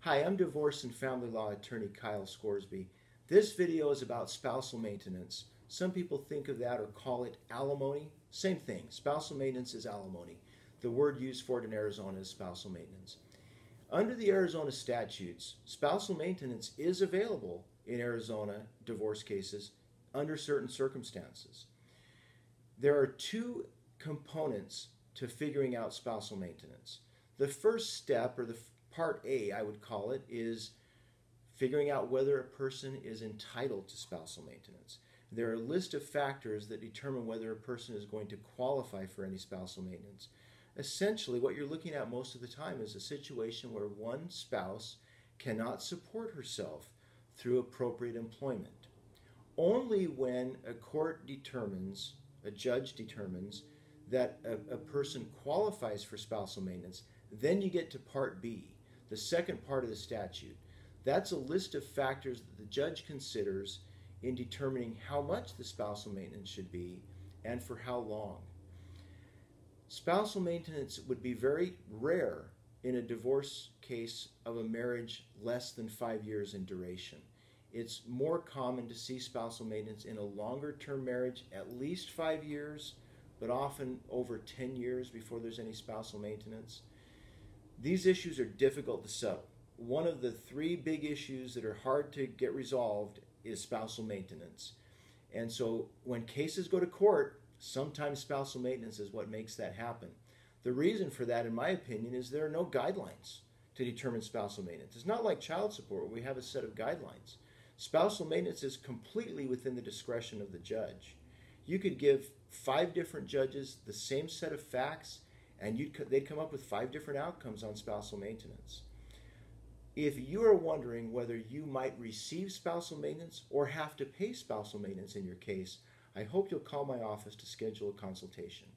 Hi, I'm divorce and family law attorney Kyle Scoresby. This video is about spousal maintenance. Some people think of that or call it alimony. Same thing. Spousal maintenance is alimony. The word used for it in Arizona is spousal maintenance. Under the Arizona statutes, spousal maintenance is available in Arizona divorce cases under certain circumstances. There are two components to figuring out spousal maintenance. The first step, or the Part A, I would call it, is figuring out whether a person is entitled to spousal maintenance. There are a list of factors that determine whether a person is going to qualify for any spousal maintenance. Essentially, what you're looking at most of the time is a situation where one spouse cannot support herself through appropriate employment. Only when a court determines, a judge determines, that a person qualifies for spousal maintenance, then you get to Part B, the second part of the statute. That's a list of factors that the judge considers in determining how much the spousal maintenance should be and for how long. Spousal maintenance would be very rare in a divorce case of a marriage less than 5 years in duration. It's more common to see spousal maintenance in a longer-term marriage, at least 5 years, but often over 10 years before there's any spousal maintenance. These issues are difficult to settle. One of the three big issues that are hard to get resolved is spousal maintenance. And so when cases go to court, sometimes spousal maintenance is what makes that happen. The reason for that, in my opinion, is there are no guidelines to determine spousal maintenance. It's not like child support where we have a set of guidelines. Spousal maintenance is completely within the discretion of the judge. You could give 5 different judges the same set of facts and they'd come up with 5 different outcomes on spousal maintenance. If you are wondering whether you might receive spousal maintenance or have to pay spousal maintenance in your case, I hope you'll call my office to schedule a consultation.